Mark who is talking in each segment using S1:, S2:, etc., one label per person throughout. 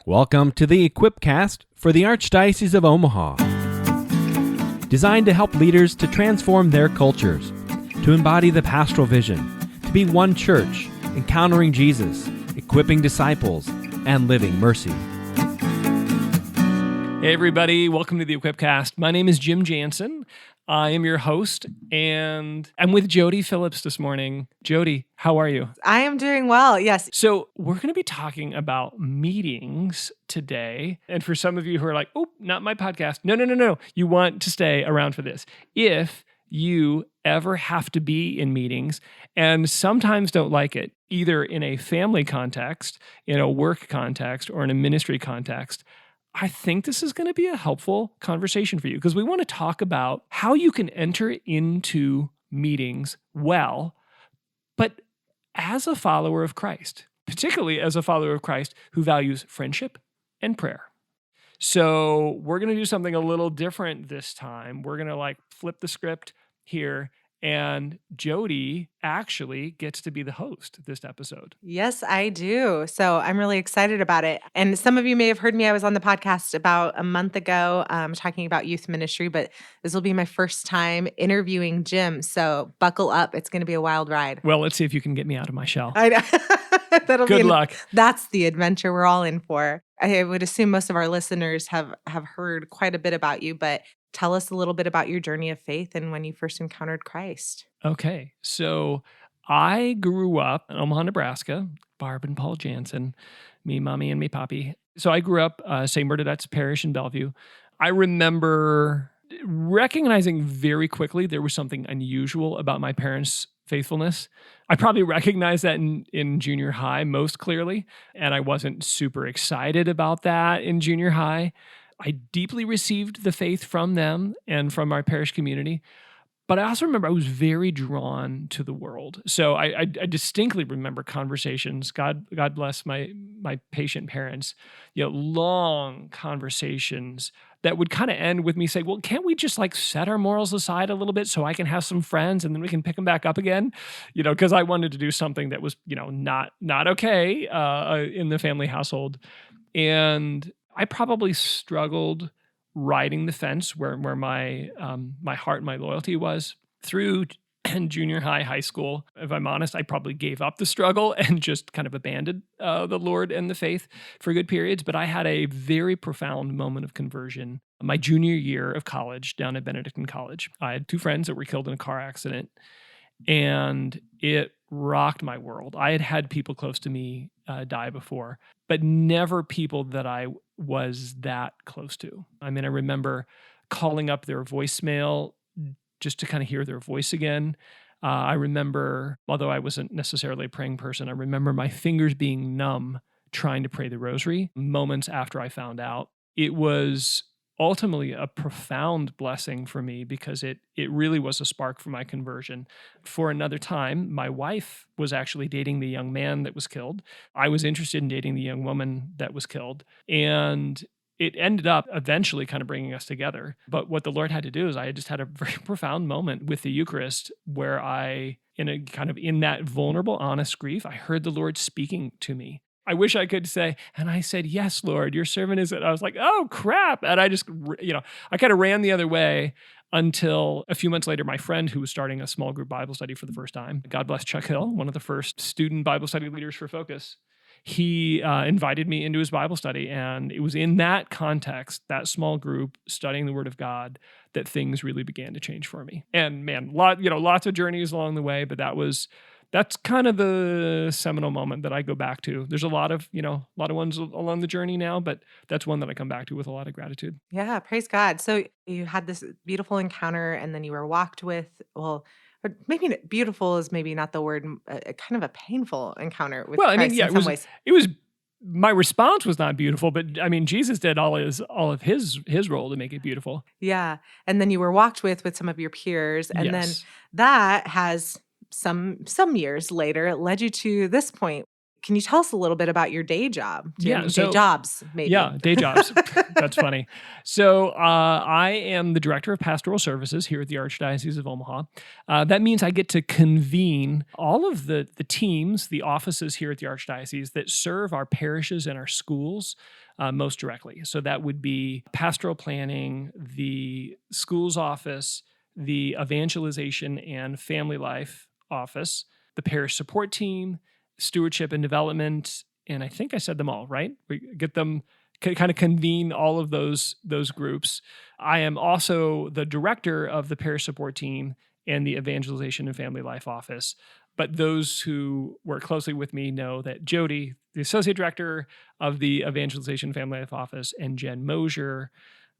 S1: Welcome to the Equipcast for the Archdiocese of Omaha. Designed to help leaders to transform their cultures, to embody the pastoral vision, to be one church, encountering Jesus, equipping disciples, and living mercy.
S2: Hey everybody, welcome to the Equipcast. My name is Jim Jansen. I am your host, and I'm with Jody Phillips this morning. Jody, how are you?
S3: I am doing well, yes.
S2: So we're going to be talking about meetings today. And for some of you who are like, oh, not my podcast. No. You want to stay around for this. If you ever have to be in meetings and sometimes don't like it, either in a family context, in a work context, or in a ministry context, I think this is going to be a helpful conversation for you because we want to talk about how you can enter into meetings well, but as a follower of Christ, particularly as a follower of Christ who values friendship and prayer. So we're going to do something a little different this time. We're going to flip the script here. And Jody actually gets to be the host this episode.
S3: Yes, I do. So I'm really excited about it. And some of you may have heard me. I was on the podcast about a month ago talking about youth ministry, but this will be my first time interviewing Jim. So buckle up. It's going to be a wild ride.
S2: Well, let's see if you can get me out of my shell.
S3: I know.
S2: Good luck.
S3: That's the adventure we're all in for. I would assume most of our listeners have heard quite a bit about you, but tell us a little bit about your journey of faith and when you first encountered Christ.
S2: Okay. So I grew up in Omaha, Nebraska, Barb and Paul Jansen, me, mommy, and me, poppy. So I grew up St. Bernadette's Parish in Bellevue. I remember recognizing very quickly there was something unusual about my parents' faithfulness. I probably recognized that in junior high most clearly, and I wasn't super excited about that in junior high. I deeply received the faith from them and from our parish community, but I also remember I was very drawn to the world. So I distinctly remember conversations. God bless my patient parents. Long conversations that would kind of end with me saying, "Well, can't we just set our morals aside a little bit so I can have some friends and then we can pick them back up again?" Because I wanted to do something that was not okay in the family household, and I probably struggled riding the fence where my heart and my loyalty was through junior high school. If I'm honest, I probably gave up the struggle and just kind of abandoned the Lord and the faith for good periods. But I had a very profound moment of conversion my junior year of college down at Benedictine College. I had two friends that were killed in a car accident, and it rocked my world. I had had people close to me die before, but never people that I was that close to. I mean, I remember calling up their voicemail just to kind of hear their voice again. I remember, although I wasn't necessarily a praying person, I remember my fingers being numb trying to pray the rosary moments after I found out. It was ultimately a profound blessing for me because it really was a spark for my conversion. For another time, my wife was actually dating the young man that was killed. I was interested in dating the young woman that was killed. And it ended up eventually kind of bringing us together. But what the Lord had to do is I just had a very profound moment with the Eucharist where in that vulnerable, honest grief, I heard the Lord speaking to me. I wish I could say, and I said, "Yes, Lord, your servant is it." I was like, "Oh, crap." And I just, I kind of ran the other way until a few months later, my friend who was starting a small group Bible study for the first time, God bless Chuck Hill, one of the first student Bible study leaders for Focus, he invited me into his Bible study. And it was in that context, that small group studying the Word of God, that things really began to change for me. And man, lots of journeys along the way, but that's kind of the seminal moment that I go back to. There's a lot of ones along the journey now, but that's one that I come back to with a lot of gratitude.
S3: Yeah, praise God. So you had this beautiful encounter and then you were walked with, or maybe beautiful is maybe not the word, kind of a painful encounter with Christ in some ways.
S2: It was, my response was not beautiful, but I mean, Jesus did all of his role to make it beautiful.
S3: Yeah. And then you were walked with some of your peers. And
S2: Yes.
S3: then that has some years later led you to this point. Can you tell us a little bit about your day job?
S2: Yeah,
S3: Day jobs, maybe.
S2: Yeah, day jobs. That's funny. So I am the Director of Pastoral Services here at the Archdiocese of Omaha. That means I get to convene all of the teams, the offices here at the Archdiocese that serve our parishes and our schools most directly. So that would be pastoral planning, the schools office, the evangelization and family life office, the parish support team, stewardship and development, and I think I said them all, right? We get them, kind of convene all of those groups. I am also the director of the parish support team and the evangelization and family life office. But those who work closely with me know that Jody, the associate director of the evangelization and family life office, and Jen Mosier,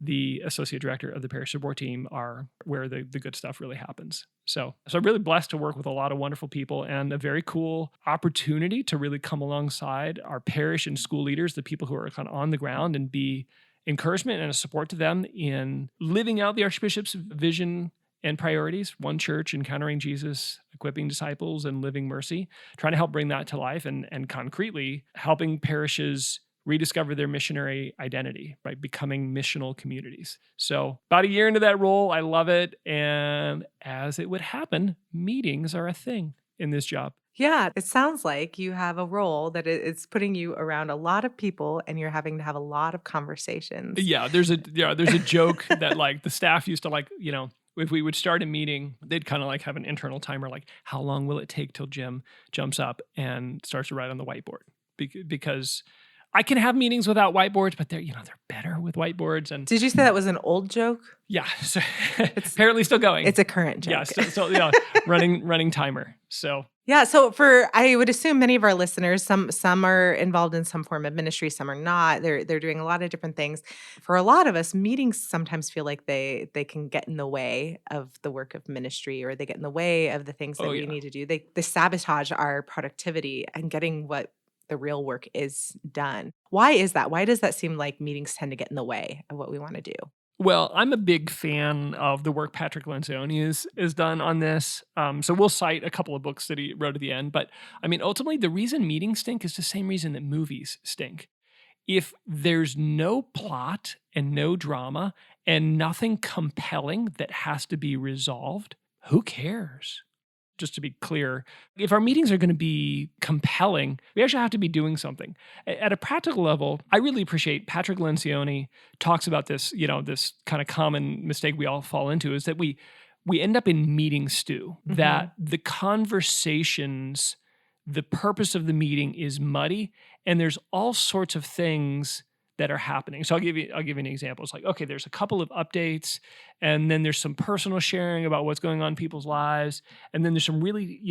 S2: the associate director of the parish support team, are where the good stuff really happens. So I'm really blessed to work with a lot of wonderful people and a very cool opportunity to really come alongside our parish and school leaders, the people who are kind of on the ground, and be encouragement and a support to them in living out the Archbishop's vision and priorities: one church, encountering Jesus, equipping disciples, and living mercy, trying to help bring that to life and concretely helping parishes rediscover their missionary identity by becoming missional communities. So about a year into that role, I love it. And as it would happen, meetings are a thing in this job.
S3: Yeah, it sounds like you have a role that it's putting you around a lot of people and you're having to have a lot of conversations.
S2: Yeah, there's a joke that like the staff used to like, if we would start a meeting, they'd kind of like have an internal timer, like how long will it take till Jim jumps up and starts to write on the whiteboard? Because I can have meetings without whiteboards, but they're better with whiteboards. And
S3: did you say that was an old joke?
S2: Yeah, so it's apparently still going.
S3: It's a current joke.
S2: Yeah, still running timer. So
S3: yeah, so I would assume many of our listeners, some are involved in some form of ministry, some are not. They're doing a lot of different things. For a lot of us, meetings sometimes feel like they can get in the way of the work of ministry, or they get in the way of the things that we need to do. They sabotage our productivity and getting what the real work is done. Why is that? Why does that seem like meetings tend to get in the way of what we want to do?
S2: Well, I'm a big fan of the work Patrick Lencioni is done on this. So we'll cite a couple of books that he wrote at the end. But I mean, ultimately, the reason meetings stink is the same reason that movies stink. If there's no plot and no drama and nothing compelling that has to be resolved, who cares? Just to be clear, if our meetings are going to be compelling, we actually have to be doing something. At a practical level, I really appreciate Patrick Lencioni talks about this, this kind of common mistake we all fall into, is that we end up in meeting stew, that the conversations, the purpose of the meeting is muddy, and there's all sorts of things that are happening. So I'll give you an example. It's like, okay, there's a couple of updates, and then there's some personal sharing about what's going on in people's lives, and then there's some really,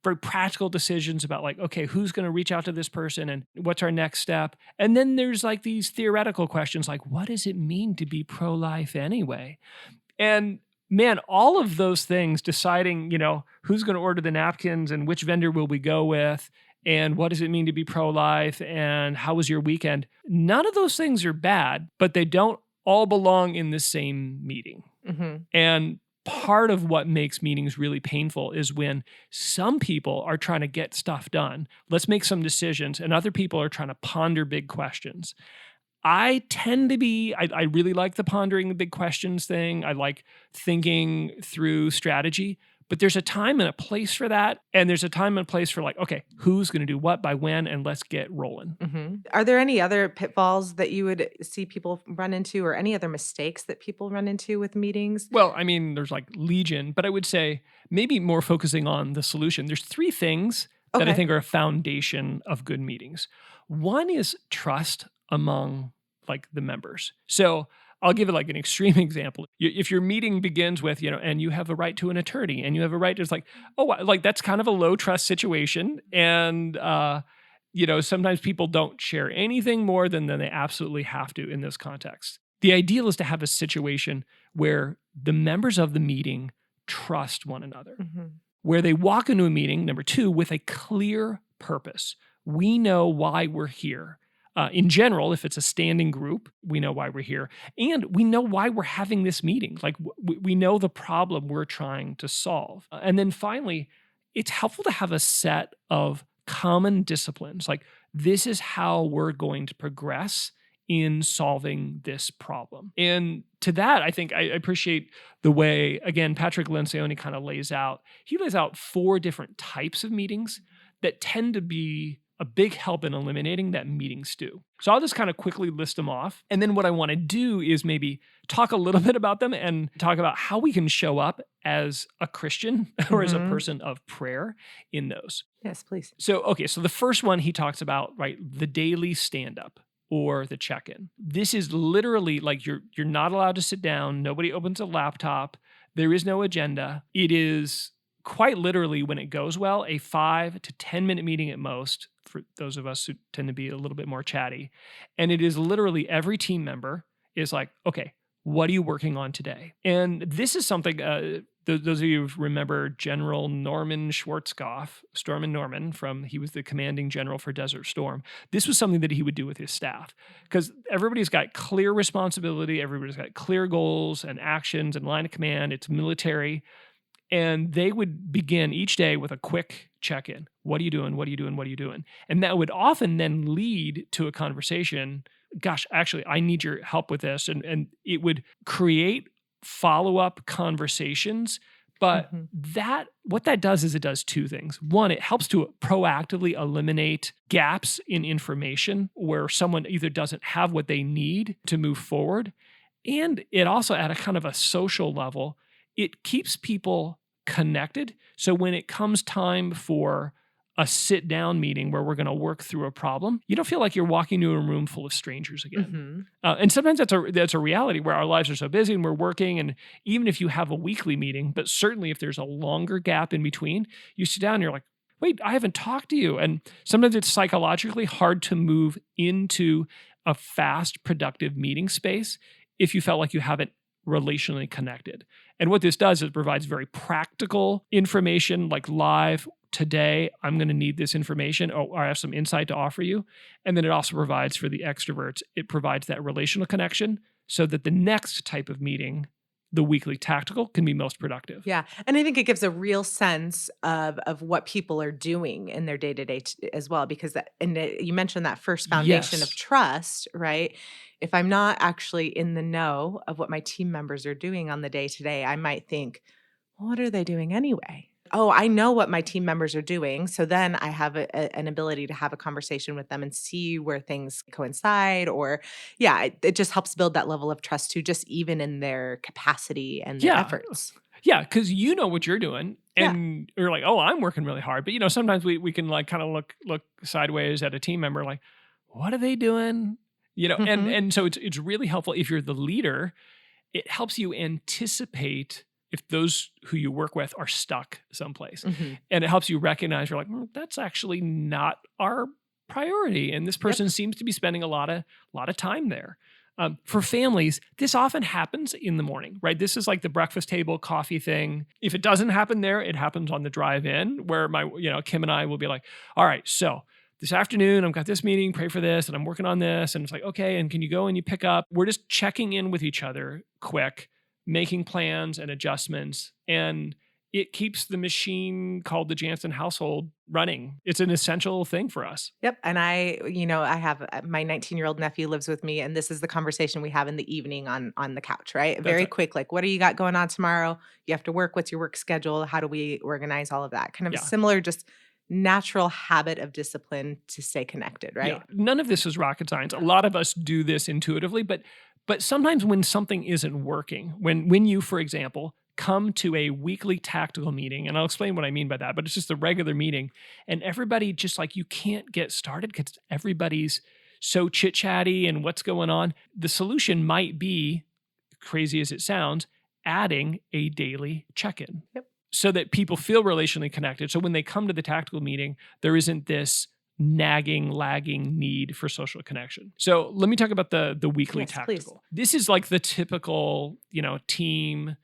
S2: very practical decisions about like, okay, who's going to reach out to this person and what's our next step? And then there's like these theoretical questions like, what does it mean to be pro-life anyway? And man, all of those things, deciding, who's going to order the napkins and which vendor will we go with, and what does it mean to be pro-life, and how was your weekend? None of those things are bad, but they don't all belong in the same meeting. And part of what makes meetings really painful is when some people are trying to get stuff done. Let's make some decisions, and other people are trying to ponder big questions. I tend to be, I really like the pondering the big questions thing. I like thinking through strategy. But there's a time and a place for that. And there's a time and a place for like, okay, who's going to do what by when, and let's get rolling.
S3: Are there any other pitfalls that you would see people run into, or any other mistakes that people run into with meetings?
S2: Well, I mean, there's like legion, but I would say maybe more focusing on the solution. There's three things that I think are a foundation of good meetings. One is trust among like the members. So I'll give it like an extreme example. If your meeting begins with, and you have a right to an attorney, and you have a right to, it's like, oh, like that's kind of a low trust situation. And, sometimes people don't share anything more than they absolutely have to in this context. The ideal is to have a situation where the members of the meeting trust one another, where they walk into a meeting, number two, with a clear purpose. We know why we're here. In general, if it's a standing group, we know why we're here. And we know why we're having this meeting. Like we know the problem we're trying to solve. And then finally, it's helpful to have a set of common disciplines. Like, this is how we're going to progress in solving this problem. And to that, I think I appreciate the way, again, Patrick Lencioni kind of lays out 4 different types of meetings that tend to be a big help in eliminating that meeting stew. So I'll just kind of quickly list them off. And then what I want to do is maybe talk a little bit about them and talk about how we can show up as a Christian or as a person of prayer in those.
S3: Yes, please.
S2: So the first one he talks about, right, the daily stand-up or the check-in. This is literally like you're not allowed to sit down. Nobody opens a laptop. There is no agenda. It is quite literally, when it goes well, a 5 to 10 minute meeting at most for those of us who tend to be a little bit more chatty. And it is literally every team member is like, okay, what are you working on today? And this is something, those of you who remember General Norman Schwarzkopf, Storm and Norman, he was the commanding general for Desert Storm. This was something that he would do with his staff, because everybody's got clear responsibility. Everybody's got clear goals and actions and line of command. It's military. And they would begin each day with a quick check-in. What are you doing? What are you doing? What are you doing? And that would often then lead to a conversation. Gosh, actually, I need your help with this. And it would create follow-up conversations. But what that does is it does 2 things. One, it helps to proactively eliminate gaps in information where someone either doesn't have what they need to move forward. And it also, at a kind of a social level, it keeps people connected. So when it comes time for a sit-down meeting where we're going to work through a problem, you don't feel like you're walking into a room full of strangers again. And sometimes that's a reality where our lives are so busy and we're working. And even if you have a weekly meeting, but certainly if there's a longer gap in between, you sit down and you're like, wait, I haven't talked to you. And sometimes it's psychologically hard to move into a fast, productive meeting space if you felt like you haven't relationally connected. And what this does is it provides very practical information, like live, today, I'm going to need this information, or I have some insight to offer you. And then it also provides for the extroverts, it provides that relational connection so that the next type of meeting, the weekly tactical, can be most productive.
S3: Yeah. And I think it gives a real sense of what people are doing in their day-to-day as well, because you mentioned that first foundation of trust, right? If I'm not actually in the know of what my team members are doing on the day-to-day, I might think, well, what are they doing anyway? Oh, I know what my team members are doing. So then I have an ability to have a conversation with them and see where things coincide. Or, it just helps build that level of trust too, just even in their capacity and their efforts.
S2: Yeah, because you know what you're doing. And you're like, oh, I'm working really hard. But, sometimes we can like kind of look sideways at a team member like, what are they doing? And so it's really helpful if you're the leader. It helps you anticipate if those who you work with are stuck someplace. And it helps you recognize, you're like, that's actually not our priority. And this person seems to be spending a lot of time there. For families, this often happens in the morning, right? This is like the breakfast table coffee thing. If it doesn't happen there, it happens on the drive in where Kim and I will be like, all right, so this afternoon, I've got this meeting, pray for this, and I'm working on this. And it's like, okay, and can you go and you pick up? We're just checking in with each other quick, making plans and adjustments, and it keeps the machine called the Jansen household running. It's an essential thing for us.
S3: Yep. And I have my 19-year-old nephew lives with me, and this is the conversation we have in the evening on the couch, right? Very quick, like, what do you got going on tomorrow? You have to work. What's your work schedule? How do we organize all of that? Kind of a similar, just natural habit of discipline to stay connected, right?
S2: Yeah. None of this is rocket science. A lot of us do this intuitively, but sometimes when something isn't working, when you, for example, come to a weekly tactical meeting, and I'll explain what I mean by that, but it's just a regular meeting, and everybody just like, you can't get started because everybody's so chit-chatty and what's going on. The solution might be, crazy as it sounds, adding a daily check-in.
S3: Yep.
S2: So that people feel relationally connected. So when they come to the tactical meeting, there isn't this nagging, lagging need for social connection. So let me talk about the weekly tactical. Please. This is like the typical, team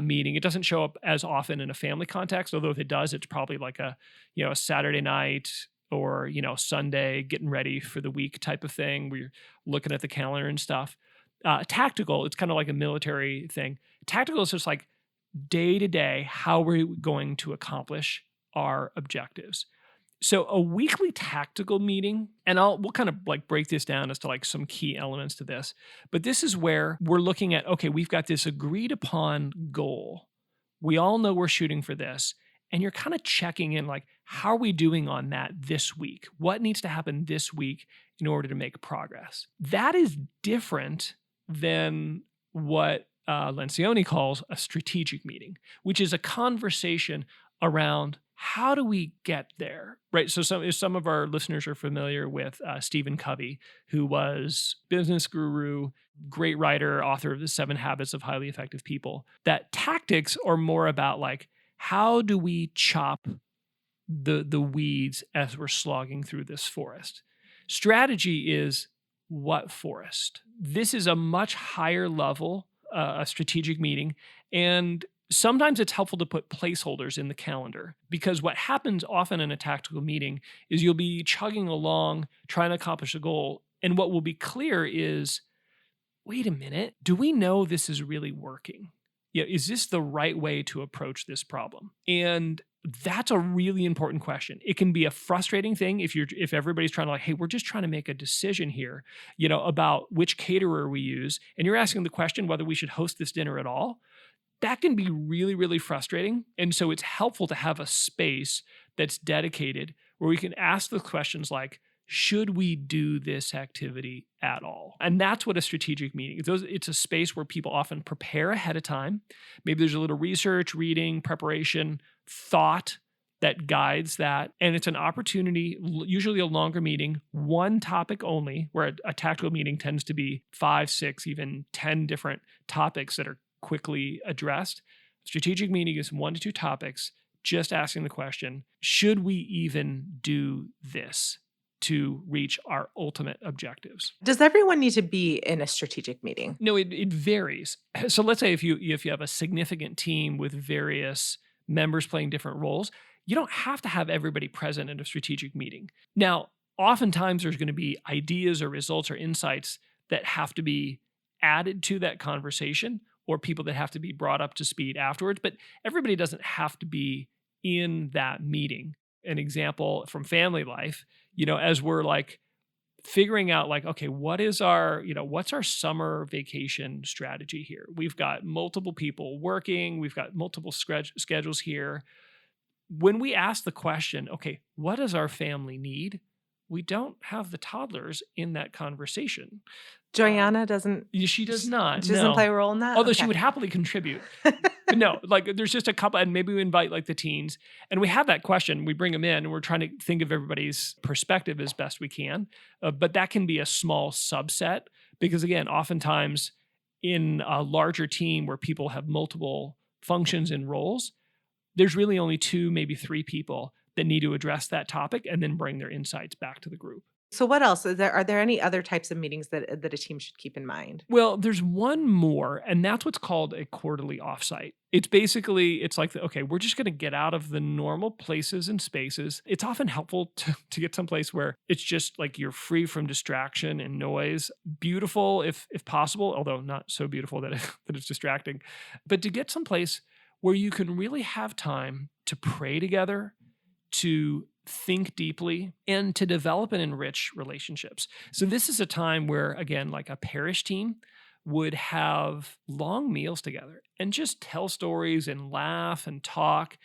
S2: meeting. It doesn't show up as often in a family context, although if it does, it's probably like a Saturday night or, Sunday, getting ready for the week type of thing where you're looking at the calendar and stuff. Tactical, it's kind of like a military thing. Tactical is just like day to day, how we're going to accomplish our objectives. So a weekly tactical meeting, and we'll kind of like break this down as to like some key elements to this. But this is where we're looking at, okay, we've got this agreed upon goal. We all know we're shooting for this. And you're kind of checking in like, how are we doing on that this week? What needs to happen this week in order to make progress? That is different than what Lencioni calls a strategic meeting, which is a conversation around how do we get there, right? So some of our listeners are familiar with Stephen Covey, who was business guru, great writer, author of the 7 Habits of Highly Effective People, that tactics are more about like, how do we chop the weeds as we're slogging through this forest? Strategy is what forest? This is a much higher level, a strategic meeting, and sometimes it's helpful to put placeholders in the calendar, because what happens often in a tactical meeting is you'll be chugging along, trying to accomplish a goal. And what will be clear is, wait a minute, do we know this is really working? Yeah, is this the right way to approach this problem? And that's a really important question. It can be a frustrating thing if everybody's trying to like, hey, we're just trying to make a decision here, about which caterer we use, and you're asking the question whether we should host this dinner at all. That can be really, really frustrating. And so it's helpful to have a space that's dedicated where we can ask the questions like, should we do this activity at all? And that's what a strategic meeting is. It's a space where people often prepare ahead of time. Maybe there's a little research, reading, preparation, thought that guides that. And it's an opportunity, usually a longer meeting, one topic only, where a tactical meeting tends to be 5, 6, even 10 different topics that are quickly addressed. Strategic meeting is 1 to 2 topics, just asking the question, should we even do this to reach our ultimate objectives?
S3: Does everyone need to be in a strategic meeting?
S2: No, it varies. So let's say if you have a significant team with various members playing different roles, you don't have to have everybody present in a strategic meeting. Now, oftentimes there's going to be ideas or results or insights that have to be added to that conversation, or people that have to be brought up to speed afterwards, but everybody doesn't have to be in that meeting. An example from family life, as we're like figuring out like, okay, what's our summer vacation strategy here? We've got multiple people working, we've got multiple schedules here. When we ask the question, okay, what does our family need? We don't have the toddlers in that conversation.
S3: Joanna doesn't.
S2: She does not.
S3: She doesn't play a role in that?
S2: Although
S3: Okay.
S2: she would happily contribute. But no, like there's just a couple, and maybe we invite like the teens, and we have that question. We bring them in, and we're trying to think of everybody's perspective as best we can. But that can be a small subset, because again, oftentimes in a larger team where people have multiple functions and roles, there's really only 2, maybe 3 people that need to address that topic and then bring their insights back to the group.
S3: So what else? Are there any other types of meetings that a team should keep in mind?
S2: Well, there's one more, and that's what's called a quarterly offsite. It's like, okay, we're just going to get out of the normal places and spaces. It's often helpful to get someplace where it's just like you're free from distraction and noise. Beautiful if possible, although not so beautiful that it's distracting. But to get someplace where you can really have time to pray together, to think deeply, and to develop and enrich relationships. So this is a time where, again, like a parish team would have long meals together and just tell stories and laugh and talk,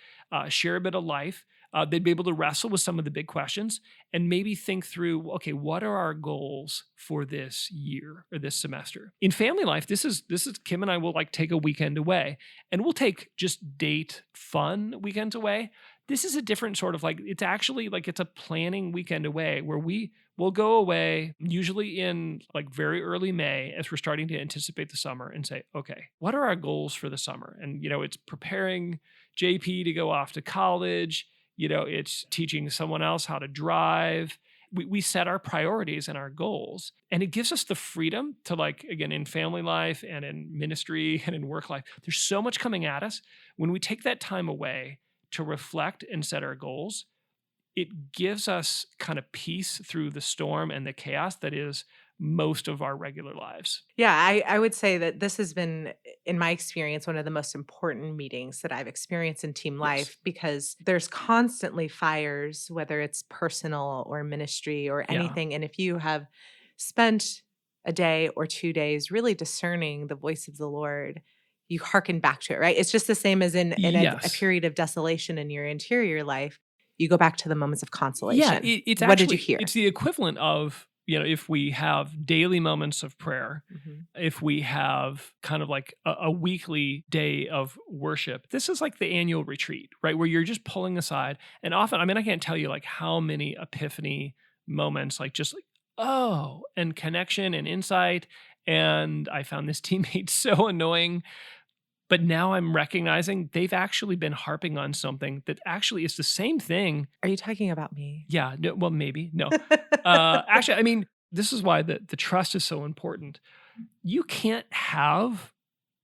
S2: share a bit of life. They'd be able to wrestle with some of the big questions and maybe think through, okay, what are our goals for this year or this semester? In family life, this is Kim and I will like take a weekend away, and we'll take just date fun weekends away. This is a different sort of like, it's actually like it's a planning weekend away where we will go away, usually in like very early May, as we're starting to anticipate the summer, and say, okay, what are our goals for the summer? And, it's preparing JP to go off to college. It's teaching someone else how to drive. We set our priorities and our goals, and it gives us the freedom to, like, again, in family life and in ministry and in work life, there's so much coming at us. When we take that time away to reflect and set our goals, it gives us kind of peace through the storm and the chaos that is most of our regular lives.
S3: Yeah, I would say that this has been, in my experience, one of the most important meetings that I've experienced in team
S2: Yes.
S3: life because there's constantly fires, whether it's personal or ministry or
S2: Yeah.
S3: anything. And if you have spent a day or 2 days really discerning the voice of the Lord, you hearken back to it, right? It's just the same as in a
S2: Yes.
S3: period of desolation in your interior life. You go back to the moments of
S2: Yeah,
S3: consolation.
S2: it's
S3: What did you
S2: actually,
S3: hear?
S2: it's the equivalent of, if we have daily moments of prayer,
S3: Mhm.
S2: if we have kind of like a weekly day of worship, this is like the annual retreat, right? Where you're just pulling aside. And often, I mean, I can't tell you like how many epiphany moments, like just like, oh, and connection and insight. And I found this teammate so annoying. But now I'm recognizing they've actually been harping on something that actually is the same thing.
S3: Are you talking about me?
S2: Yeah, no, well, maybe. No. Actually, I mean, this is why the trust is so important. You can't have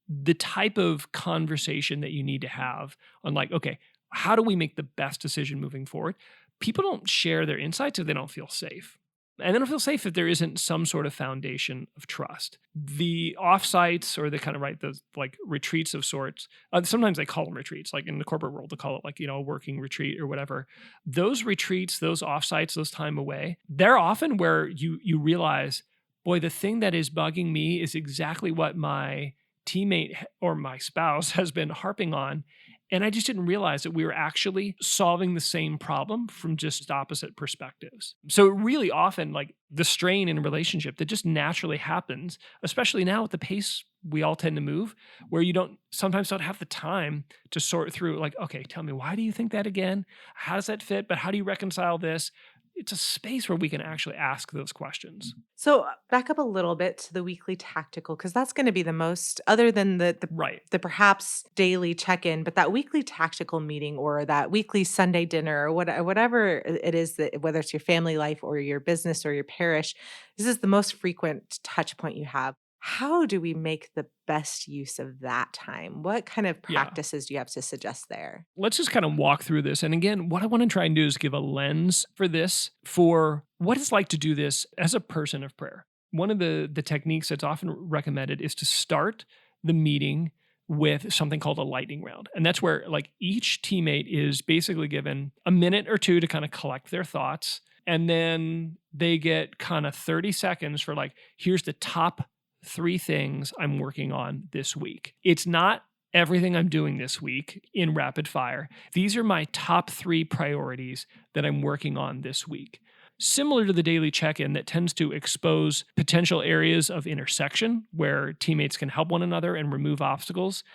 S2: the type of conversation that you need to have on like, okay, how do we make the best decision moving forward? People don't share their insights if they don't feel safe. And they don't feel safe if there isn't some sort of foundation of trust. The offsites or the kind of those like retreats of sorts, sometimes they call them retreats, like in the corporate world, they call it like, a working retreat or whatever. Those retreats, those offsites, those time away, they're often where you realize, boy, the thing that is bugging me is exactly what my teammate or my spouse has been harping on. And I just didn't realize that we were actually solving the same problem from just opposite perspectives. So really often, like the strain in a relationship that just naturally happens, especially now at the pace we all tend to move, where you sometimes don't have the time to sort through like, okay, tell me, why do you think that again? How does that fit? But how do you reconcile this? It's a space where we can actually ask those questions.
S3: So back up a little bit to the weekly tactical, because that's going to be the most, other than
S2: Right.
S3: the perhaps daily check-in, but that weekly tactical meeting or that weekly Sunday dinner or whatever it is, that whether it's your family life or your business or your parish, this is the most frequent touch point you have. How do we make the best use of that time? What kind of
S2: Yeah.
S3: practices do you have to suggest there?
S2: Let's just kind of walk through this. And again, what I want to try and do is give a lens for this, for what it's like to do this as a person of prayer. One of the techniques that's often recommended is to start the meeting with something called a lightning round. And that's where like each teammate is basically given a minute or two to kind of collect their thoughts. And then they get kind of 30 seconds for like, here's the top 3 things I'm working on this week. It's not everything I'm doing this week in rapid fire. These are my top 3 priorities that I'm working on this week. Similar to the daily check-in that tends to expose potential areas of intersection where teammates can help one another and remove obstacles,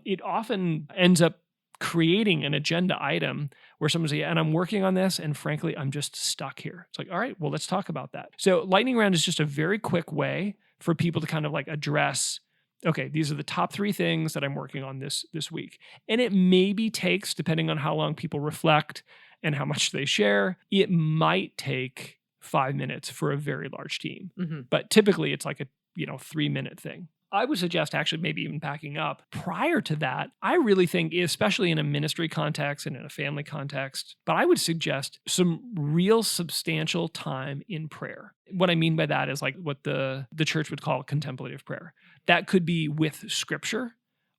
S2: it often ends up creating an agenda item where someone's like, and I'm working on this, and frankly, I'm just stuck here. It's like, all right, well, let's talk about that. So lightning round is just a very quick way for people to kind of like address, okay, these are the top 3 things that I'm working on this week. And it maybe takes, depending on how long people reflect and how much they share, it might take 5 minutes for a very large team.
S3: Mm-hmm.
S2: But typically it's like a 3-minute thing. I would suggest actually maybe even backing up. Prior to that, I really think, especially in a ministry context and in a family context, but I would suggest some real substantial time in prayer. What I mean by that is like what the church would call contemplative prayer. That could be with scripture,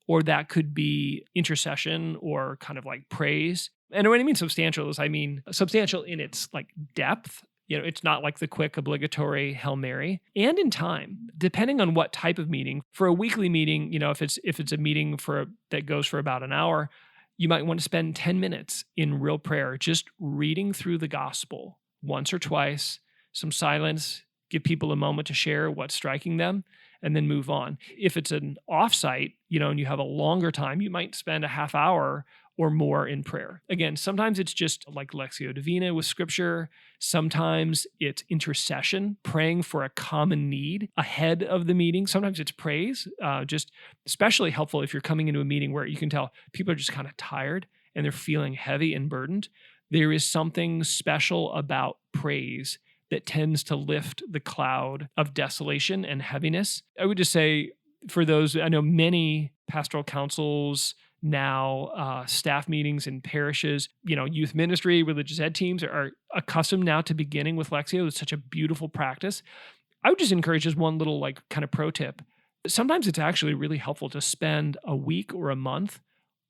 S2: or that could be intercession or kind of like praise. And when I mean substantial is I mean substantial in its like depth. It's not like the quick obligatory Hail Mary, and in time, depending on what type of meeting. For a weekly meeting, if it's a meeting that goes for about an hour, you might want to spend 10 minutes in real prayer, just reading through the gospel once or twice, some silence, give people a moment to share what's striking them, and then move on. If it's an offsite, and you have a longer time, you might spend a half hour or more in prayer. Again, sometimes it's just like Lectio Divina with scripture. Sometimes it's intercession, praying for a common need ahead of the meeting. Sometimes it's praise, just especially helpful if you're coming into a meeting where you can tell people are just kind of tired and they're feeling heavy and burdened. There is something special about praise that tends to lift the cloud of desolation and heaviness. I would just say, for those, I know many pastoral councils now, staff meetings in parishes, youth ministry, religious ed teams are accustomed now to beginning with Lectio. It's such a beautiful practice. I would just encourage as one little like kind of pro tip. Sometimes it's actually really helpful to spend a week or a month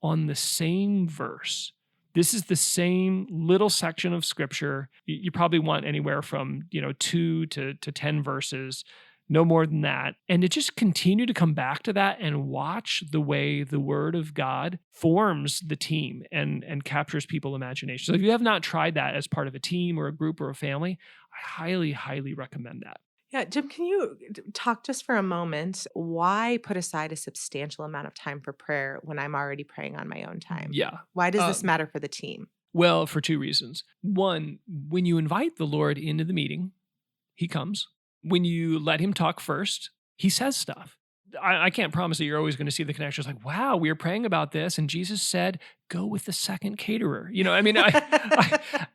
S2: on the same verse. This is the same little section of scripture. You probably want anywhere from 2 to 10 verses, no more than that. And to just continue to come back to that and watch the way the word of God forms the team and captures people's imagination. So if you have not tried that as part of a team or a group or a family, I highly, highly recommend that.
S3: Yeah, Jim, can you talk just for a moment? Why put aside a substantial amount of time for prayer when I'm already praying on my own time?
S2: Yeah.
S3: Why does this matter for the team?
S2: Well, for two reasons. One, when you invite the Lord into the meeting, he comes. When you let him talk first, he says stuff. I can't promise that you're always going to see the connections like, wow, we were praying about this and Jesus said, go with the second caterer.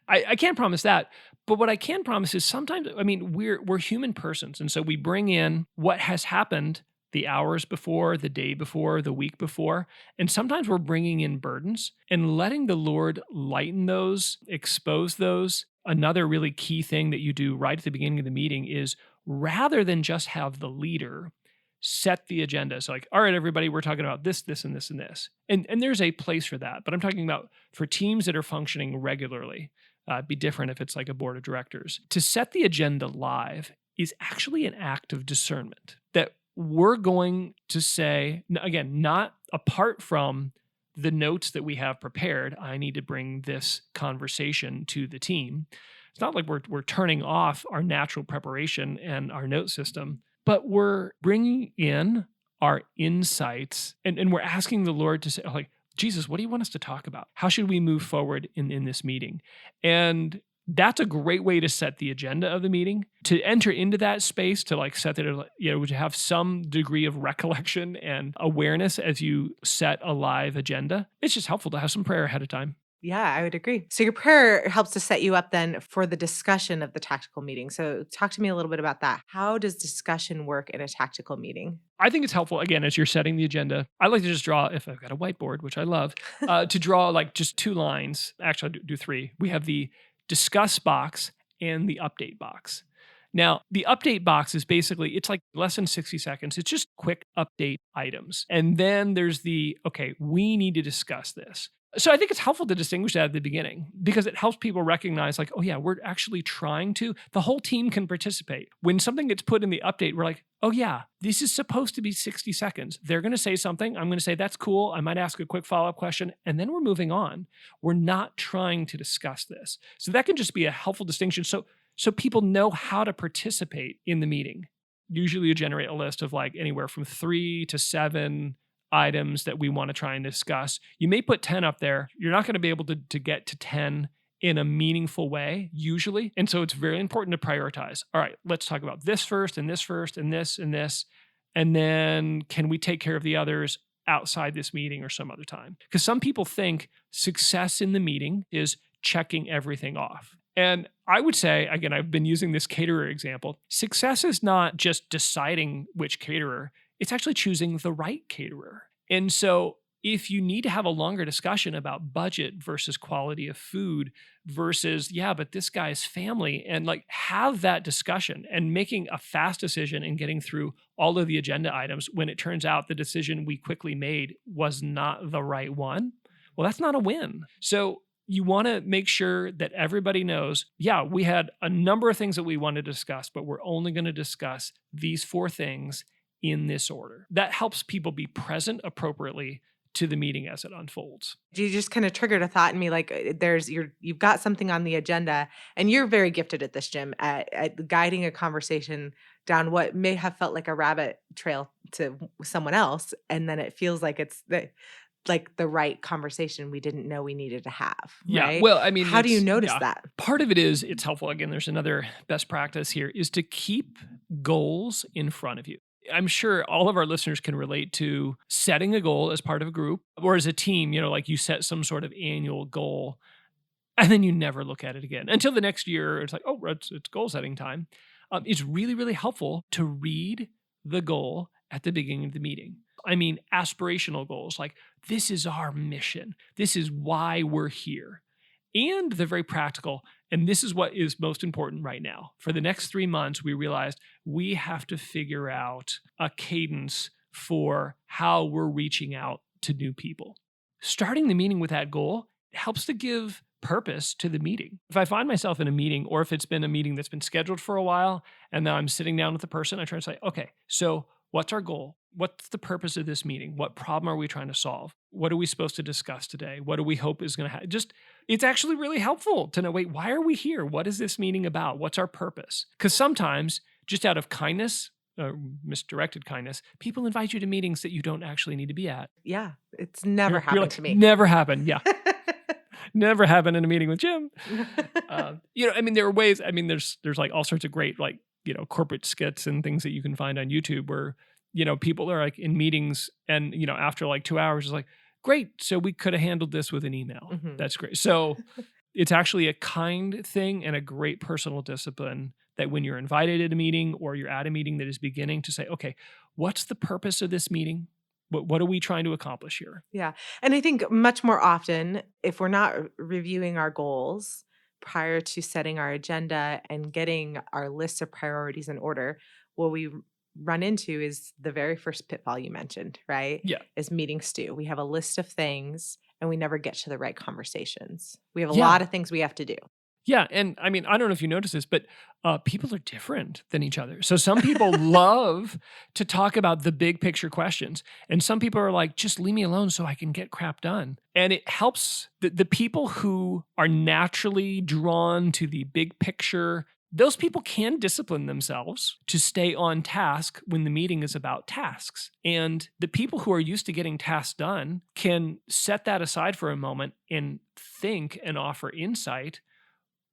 S2: I can't promise that. But what I can promise is sometimes, we're human persons. And so we bring in what has happened the hours before, the day before, the week before. And sometimes we're bringing in burdens and letting the Lord lighten those, expose those. Another really key thing that you do right at the beginning of the meeting is rather than just have the leader set the agenda. So like, all right, everybody, we're talking about this, this, and this, and this. And there's a place for that. But I'm talking about for teams that are functioning regularly. It'd be different if it's like a board of directors. To set the agenda live is actually an act of discernment that we're going to say, again, not apart from the notes that we have prepared, I need to bring this conversation to the team. It's not like we're turning off our natural preparation and our note system, but we're bringing in our insights and we're asking the Lord to say, like, Jesus, what do you want us to talk about? How should we move forward in this meeting? And that's a great way to set the agenda of the meeting, to enter into that space, to like set that, to have some degree of recollection and awareness as you set a live agenda. It's just helpful to have some prayer ahead of time.
S3: Yeah, I would agree. So your prayer helps to set you up then for the discussion of the tactical meeting. So talk to me a little bit about that. How does discussion work in a tactical meeting?
S2: I think it's helpful, again, as you're setting the agenda. I like to just draw, if I've got a whiteboard, which I love, to draw like just 2 lines. Actually, I do 3. We have the discuss box and the update box. Now, the update box is basically, it's like less than 60 seconds. It's just quick update items. And then there's the, okay, we need to discuss this. So I think it's helpful to distinguish that at the beginning because it helps people recognize like, oh yeah, we're actually trying to, the whole team can participate. When something gets put in the update, we're like, oh yeah, this is supposed to be 60 seconds. They're going to say something. I'm going to say, that's cool. I might ask a quick follow-up question and then we're moving on. We're not trying to discuss this. So that can just be a helpful distinction. So people know how to participate in the meeting. Usually you generate a list of like anywhere from 3 to 7 items that we want to try and discuss. You may put 10 up there. You're not going to be able to get to 10 in a meaningful way, usually. And so it's very important to prioritize. All right, let's talk about this first and this first and this and this. And then can we take care of the others outside this meeting or some other time? Because some people think success in the meeting is checking everything off. And I would say, again, I've been using this caterer example. Success is not just deciding which caterer. It's actually choosing the right caterer. And so if you need to have a longer discussion about budget versus quality of food versus, yeah, but this guy's family, and like have that discussion and making a fast decision and getting through all of the agenda items when it turns out the decision we quickly made was not the right one, well, that's not a win. So you want to make sure that everybody knows, yeah, we had a number of things that we wanted to discuss, but we're only going to discuss these 4 things in this order. That helps people be present appropriately to the meeting as it unfolds.
S3: You just kind of triggered a thought in me, like you've got something on the agenda, and you're very gifted at this, Jim, at guiding a conversation down what may have felt like a rabbit trail to someone else, and then it feels like it's the right conversation we didn't know we needed to have.
S2: Yeah.
S3: Right?
S2: Well, I mean,
S3: how do you notice that?
S2: Part of it is it's helpful. Again, there's another best practice here is to keep goals in front of you. I'm sure all of our listeners can relate to setting a goal as part of a group or as a team, like you set some sort of annual goal and then you never look at it again until the next year. It's like, oh, it's goal setting time. It's really, really helpful to read the goal at the beginning of the meeting. I mean, aspirational goals like this is our mission. This is why we're here. And the very practical, And this is what is most important right now. For the next 3 months, we realized we have to figure out a cadence for how we're reaching out to new people. Starting the meeting with that goal helps to give purpose to the meeting. If I find myself in a meeting, or if it's been a meeting that's been scheduled for a while, and then I'm sitting down with the person, I try to say, okay, so what's our goal? What's the purpose of this meeting? What problem are we trying to solve? What are we supposed to discuss today? What do we hope is going to happen? It's actually really helpful to know, wait, why are we here? What is this meeting about? What's our purpose? Because sometimes, just out of kindness, misdirected kindness, people invite you to meetings that you don't actually need to be at.
S3: Yeah, it's never happened to me.
S2: Never happened. Yeah. Never happened in a meeting with Jim. There are ways, there's like all sorts of great, like, corporate skits and things that you can find on YouTube where, people are like in meetings and, after like 2 hours, it's like, great. So we could have handled this with an email.
S3: Mhm.
S2: That's great. So it's actually a kind thing and a great personal discipline that when you're invited at a meeting or you're at a meeting that is beginning to say, okay, what's the purpose of this meeting? What are we trying to accomplish here?
S3: Yeah. And I think much more often, if we're not reviewing our goals prior to setting our agenda and getting our list of priorities in order, what we run into is the very first pitfall you mentioned, right?
S2: Yeah.
S3: Is meeting stew. We have a list of things and we never get to the right conversations. We have a
S2: Yeah.
S3: lot of things we have to do.
S2: Yeah. And I don't know if you notice this, but people are different than each other. So some people love to talk about the big picture questions. And some people are like, just leave me alone so I can get crap done. And it helps the people who are naturally drawn to the big picture. Those people can discipline themselves to stay on task when the meeting is about tasks. And the people who are used to getting tasks done can set that aside for a moment and think and offer insight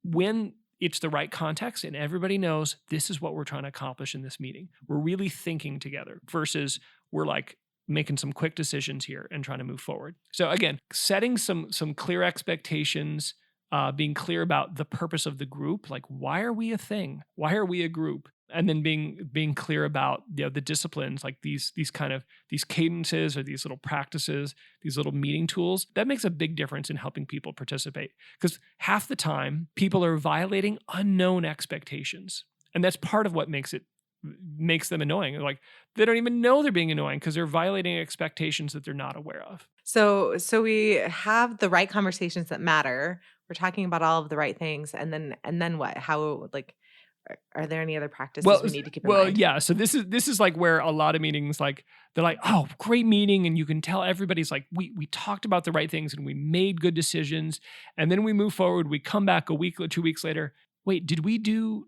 S2: when it's the right context and everybody knows this is what we're trying to accomplish in this meeting. We're really thinking together versus we're like making some quick decisions here and trying to move forward. So again, setting some clear expectations, being clear about the purpose of the group, like why are we a thing? Why are we a group? And then being clear about the disciplines, like these cadences or these little practices, these little meeting tools. That makes a big difference in helping people participate. Because half the time, people are violating unknown expectations, and that's part of what makes them annoying. Like they don't even know they're being annoying because they're violating expectations that they're not aware of.
S3: So we have the right conversations that matter. We're talking about all of the right things, and then what? How, like, are there any other practices we need to keep in mind?
S2: Yeah. So this is like where a lot of meetings, like they're like, oh, great meeting, and you can tell everybody's like, we talked about the right things and we made good decisions, and then we move forward. We come back a week or 2 weeks later. Wait, did I do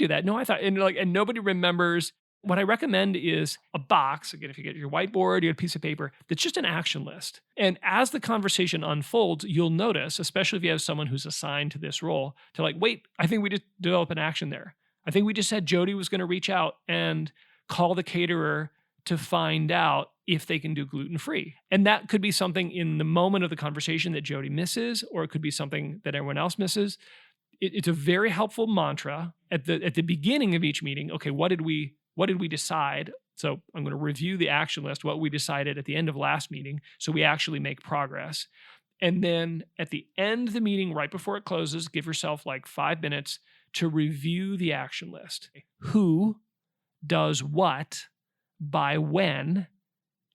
S2: that? No, I thought, and nobody remembers. What I recommend is a box. Again, if you get your whiteboard, you get a piece of paper, that's just an action list. And as the conversation unfolds, you'll notice, especially if you have someone who's assigned to this role, to like, wait, I think we just develop an action there. I think we just said Jody was going to reach out and call the caterer to find out if they can do gluten-free. And that could be something in the moment of the conversation that Jody misses, or it could be something that everyone else misses. It's a very helpful mantra at the beginning of each meeting. Okay, what did we decide? So I'm going to review the action list, what we decided at the end of last meeting, so we actually make progress. And then at the end of the meeting, right before it closes, give yourself like 5 minutes to review the action list. Who does what, by when,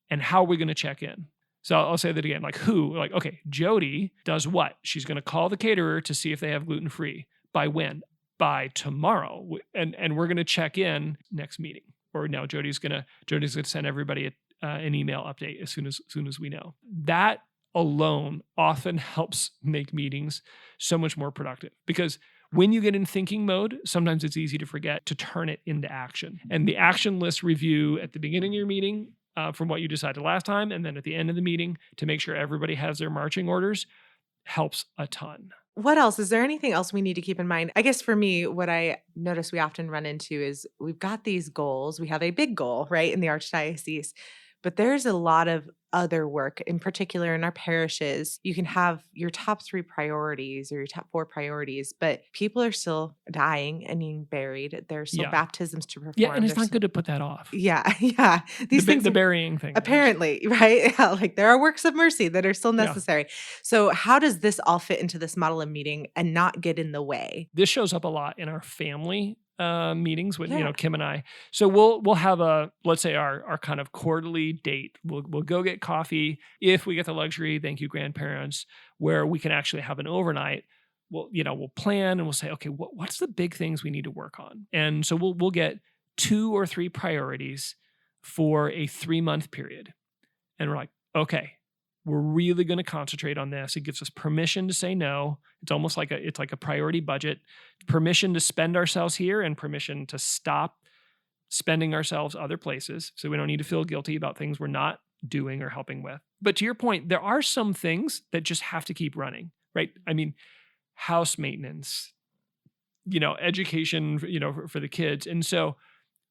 S2: and how are we going to check in? So I'll say that again, like who, like, okay, Jody does what? She's going to call the caterer to see if they have gluten-free. By when? By tomorrow. And we're going to check in next meeting. Or now Jody's going to send everybody an email update as soon as we know. That alone often helps make meetings so much more productive, because when you get in thinking mode, sometimes it's easy to forget to turn it into action. And the action list review at the beginning of your meeting, from what you decided last time, and then at the end of the meeting to make sure everybody has their marching orders, helps a ton.
S3: What else? Is there anything else we need to keep in mind? I guess for me, what I notice we often run into is we've got these goals. We have a big goal, right, in the Archdiocese, but there's a lot of other work. In particular, in our parishes, you can have your top 3 priorities or your top 4 priorities, but people are still dying and being buried. There's still
S2: Yeah.
S3: baptisms to perform.
S2: Yeah, and it's
S3: There's
S2: not good to put that off.
S3: Yeah, yeah. These things
S2: The burying thing.
S3: apparently, right? Yeah, like there are works of mercy that are still necessary. So how does this all fit into this model of meeting and not get in the way?
S2: This shows up a lot in our family meetings with
S3: Yeah.
S2: Kim and I. So we'll have let's say our kind of quarterly date. We'll go get coffee if we get the luxury. Thank you, grandparents, where we can actually have an overnight. We'll plan and we'll say, okay, what's the big things we need to work on? And so we'll get 2 or 3 priorities for a 3-month period, and we're like, okay, we're really going to concentrate on this. It gives us permission to say no. It's almost like a priority budget, permission to spend ourselves here and permission to stop spending ourselves other places. So we don't need to feel guilty about things we're not doing or helping with. But to your point, there are some things that just have to keep running, right? I mean, house maintenance, education, for the kids. And so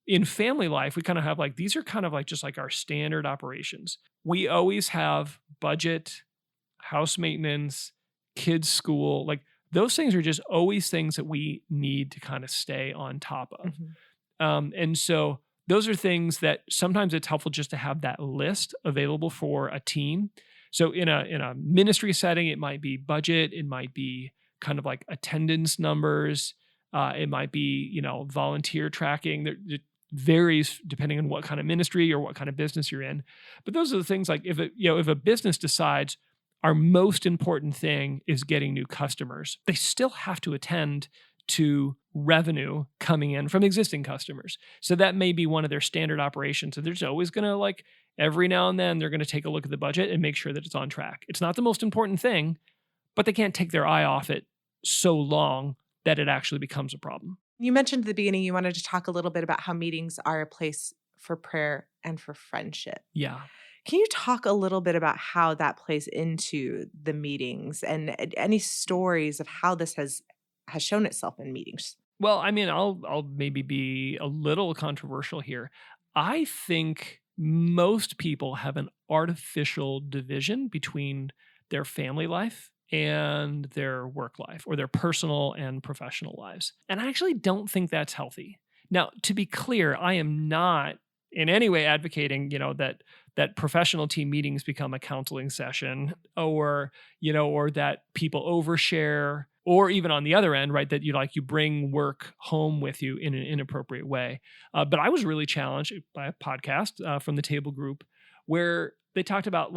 S2: in family life, we kind of have like, these are kind of like just like our standard operations. We always have budget, house maintenance, kids' school. Like those things are just always things that we need to kind of stay on top of. And so those are things that sometimes it's helpful just to have that list available for a team. So in a ministry setting, it might be budget, it might be kind of like attendance numbers, it might be, volunteer tracking. It varies depending on what kind of ministry or what kind of business you're in. But those are the things like if a business decides our most important thing is getting new customers, they still have to attend to revenue coming in from existing customers. So that may be one of their standard operations. So there's always going to every now and then they're going to take a look at the budget and make sure that it's on track. It's not the most important thing, but they can't take their eye off it so long that it actually becomes a problem.
S3: You mentioned at the beginning you wanted to talk a little bit about how meetings are a place for prayer and for friendship.
S2: Yeah.
S3: Can you talk a little bit about how that plays into the meetings and any stories of how this has shown itself in meetings?
S2: Well, I mean, I'll maybe be a little controversial here. I think most people have an artificial division between their family life and their work life, or their personal and professional lives. And I actually don't think that's healthy. Now, to be clear, I am not in any way advocating, that professional team meetings become a counseling session, or that people overshare, or even on the other end, right, that you bring work home with you in an inappropriate way. But I was really challenged by a podcast from the Table Group where they talked about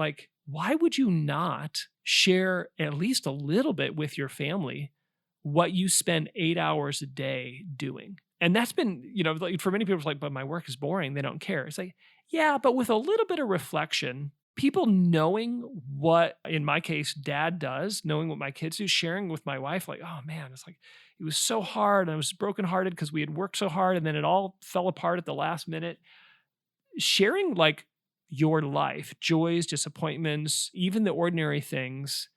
S2: why would you not share at least a little bit with your family what you spend 8 hours a day doing? And that's been, for many people, it's like, but my work is boring. They don't care. It's like, yeah, but with a little bit of reflection, people knowing what, in my case, dad does, knowing what my kids do, sharing with my wife, oh man, it's like, it was so hard. And I was brokenhearted because we had worked so hard and then it all fell apart at the last minute. Sharing your life, joys, disappointments, even the ordinary things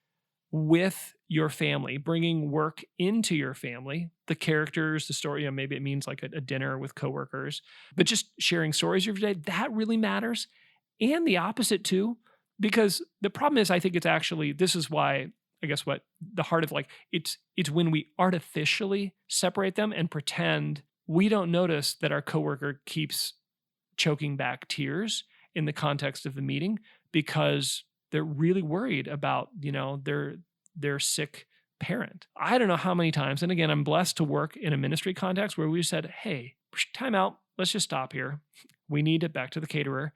S2: with your family, bringing work into your family, the characters, the story, maybe it means like a dinner with coworkers, but just sharing stories of your day, that really matters. And the opposite too, because the problem is, I think it's actually, this is why, I guess what the heart of it's when we artificially separate them and pretend we don't notice that our coworker keeps choking back tears in the context of the meeting because they're really worried about, their sick parent. I don't know how many times, and again, I'm blessed to work in a ministry context where we said, hey, time out, let's just stop here. We need it back to the caterer.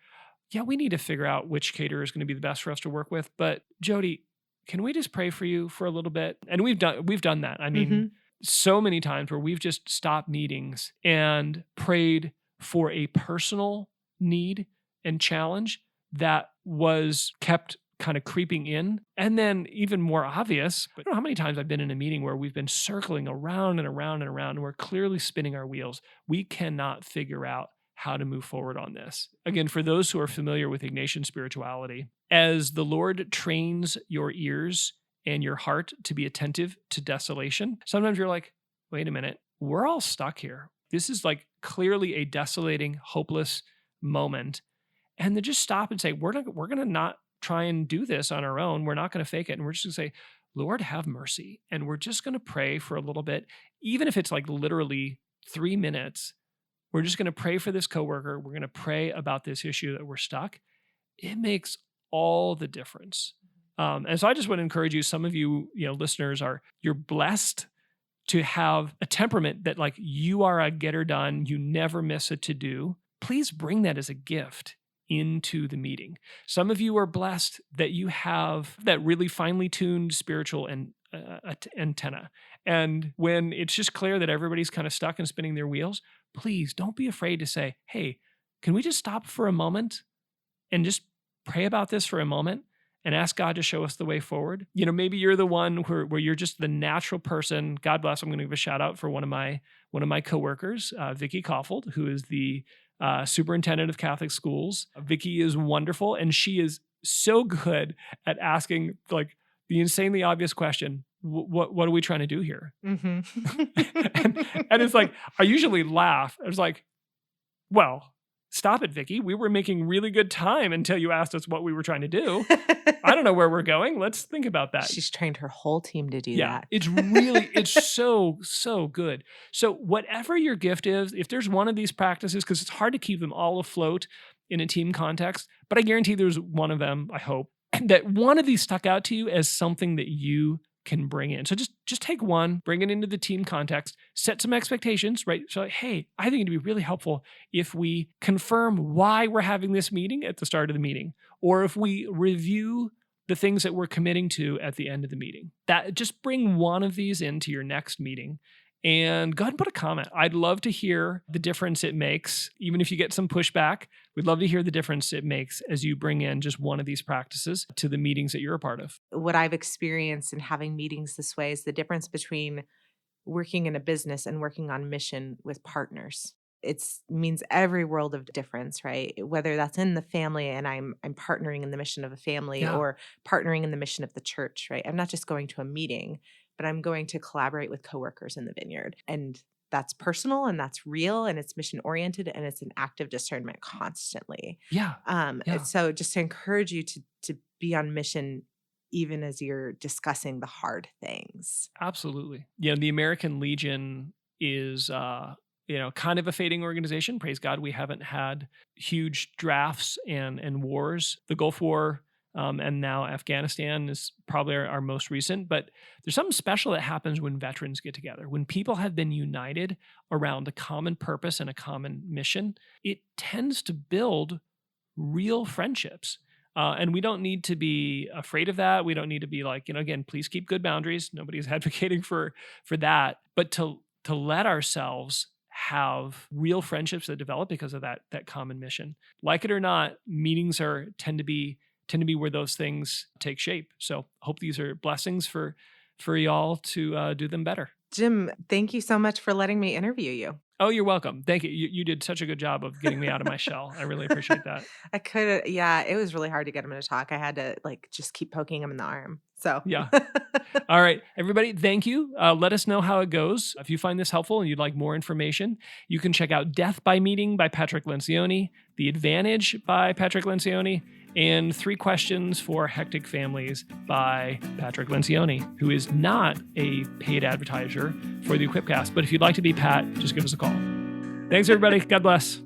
S2: Yeah, we need to figure out which caterer is going to be the best for us to work with. But Jody, can we just pray for you for a little bit? And we've done that. I mean, so many times where we've just stopped meetings and prayed for a personal need and challenge that was kept kind of creeping in. And then even more obvious, I don't know how many times I've been in a meeting where we've been circling around and around and around, and we're clearly spinning our wheels. We cannot figure out how to move forward on this. Again, for those who are familiar with Ignatian spirituality, as the Lord trains your ears and your heart to be attentive to desolation, sometimes you're like, wait a minute, we're all stuck here. This is clearly a desolating, hopeless moment. and then just stop and say, we're going to not try and do this on our own. We're not going to fake it. And we're just going to say, Lord, have mercy. And we're just going to pray for a little bit, even if it's like literally 3 minutes. We're just going to pray for this coworker. We're going to pray about this issue that we're stuck. It makes all the difference. And so I just want to encourage you, some of you, listeners you're blessed to have a temperament that like you are a getter done. You never miss a to-do. Please bring that as a gift into the meeting. Some of you are blessed that you have that really finely tuned spiritual antenna. And when it's just clear that everybody's kind of stuck and spinning their wheels, please don't be afraid to say, hey, can we just stop for a moment and just pray about this for a moment and ask God to show us the way forward? Maybe you're the one where you're just the natural person. God bless. I'm going to give a shout out for one of my coworkers, Vicki Koffold, who is the superintendent of Catholic schools. Vicki is wonderful, and she is so good at asking like the insanely obvious question, what are we trying to do here?
S3: Mm-hmm.
S2: and it's like, I usually laugh. I was like, well, stop it, Vicki. We were making really good time until you asked us what we were trying to do. I don't know where we're going. Let's think about that.
S3: She's trained her whole team to do that.
S2: It's so good. So whatever your gift is, if there's one of these practices, because it's hard to keep them all afloat in a team context, but I guarantee there's one of them, I hope, that one of these stuck out to you as something that you can bring in. So just take one, bring it into the team context, set some expectations, right? So, hey, I think it'd be really helpful if we confirm why we're having this meeting at the start of the meeting, or if we review the things that we're committing to at the end of the meeting. That just bring one of these into your next meeting and go ahead and put a comment. I'd love to hear the difference it makes. Even if you get some pushback, we'd love to hear the difference it makes as you bring in just one of these practices to the meetings that you're a part of.
S3: What I've experienced in having meetings this way is the difference between working in a business and working on mission with partners. It means every world of difference, right? Whether that's in the family and I'm partnering in the mission of a family, or partnering in the mission of the church, right? I'm not just going to a meeting, but I'm going to collaborate with coworkers in the vineyard. And that's personal and that's real and it's mission oriented and it's an active discernment constantly. So just to encourage you to be on mission even as you're discussing the hard things.
S2: Absolutely. The American Legion is kind of a fading organization. Praise God, we haven't had huge drafts and wars. The Gulf War and now Afghanistan is probably our most recent, but there's something special that happens when veterans get together. When people have been united around a common purpose and a common mission, it tends to build real friendships. And we don't need to be afraid of that. We don't need to be like, again, please keep good boundaries. Nobody's advocating for that, but to let ourselves have real friendships that develop because of that common mission. Like it or not, meetings tend to be where those things take shape. So hope these are blessings for y'all to do them better.
S3: Jim, thank you so much for letting me interview you.
S2: Oh, you're welcome. Thank you. You did such a good job of getting me out of my shell. I really appreciate that.
S3: It was really hard to get him to talk. I had to just keep poking him in the arm. So
S2: yeah. All right, everybody, thank you. Let us know how it goes. If you find this helpful and you'd like more information, you can check out Death by Meeting by Patrick Lencioni, The Advantage by Patrick Lencioni, and 3 Questions for Hectic Families by Patrick Lencioni, who is not a paid advertiser for the Equipcast. But if you'd like to be Pat, just give us a call. Thanks, everybody. God bless.